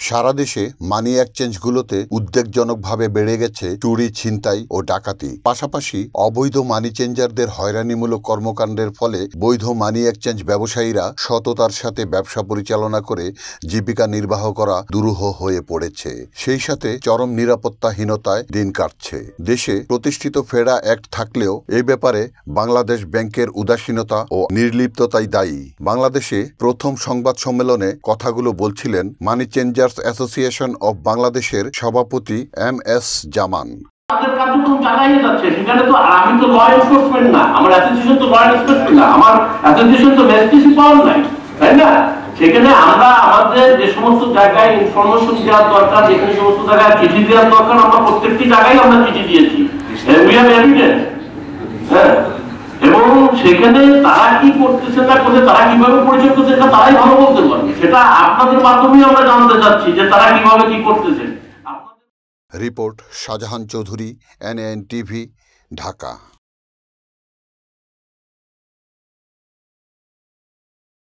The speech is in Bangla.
সারা দেশে মানি এক্সচেঞ্জগুলোতে উদ্বেগজনকভাবে বেড়ে গেছে চুরি, ছিনতাই ও ডাকাতি। পাশাপাশি অবৈধ মানি চেঞ্জারদের হয়রানিমূলক কর্মকাণ্ডের ফলে বৈধ মানি এক্সচেঞ্জ ব্যবসায়ীরা সততার সাথে ব্যবসা পরিচালনা করে জীবিকা নির্বাহ করা দুরূহ হয়ে পড়েছে। সেই সাথে চরম নিরাপত্তাহীনতায় দিন কাটছে। দেশে প্রতিষ্ঠিত ফেডা অ্যাক্ট থাকলেও এই ব্যাপারে বাংলাদেশ ব্যাংকের উদাসীনতা ও নির্লিপ্ততাই দায়ী। বাংলাদেশে প্রথম সংবাদ সম্মেলনে কথাগুলো বলছিলেন মানি চেঞ্জার অ্যাসোসিয়েশন অব বাংলাদেশের সভাপতি MS জামান। আমাদের কার্যক্রম চালাই যাচ্ছে, সেখানে তো আমি তো ল এনফোর্সমেন্ট না, আমার অ্যাসোসিয়েশন তো ল এনফোর্সমেন্ট না, আমার অ্যাসোসিয়েশন তো বেসিসি পাওয়ার নাই, তাই না? সেখানে আমরা আমাদের যে সমস্ত জায়গায় ইনফরমেশন দেওয়ার দরকার, যেখানে সমস্ত জায়গায় চিঠি দেওয়ার দরকার, আমরা প্রত্যেকটি জায়গায় আমরা চিঠি দিয়েছি। We have evidence. হ্যাঁ, এবং সেখানে তারা কি করতেছে না করছে, তারা কিভাবে পরিচয় করছে, এটা তারাই ভালো বলতে পারবে। সেটা আপনাদের মাধ্যমে আমরা জানতে চাচ্ছি যে তারা কিভাবে কি করতেছে। Report Shahjahan Chowdhury, NAN TV, Dhaka.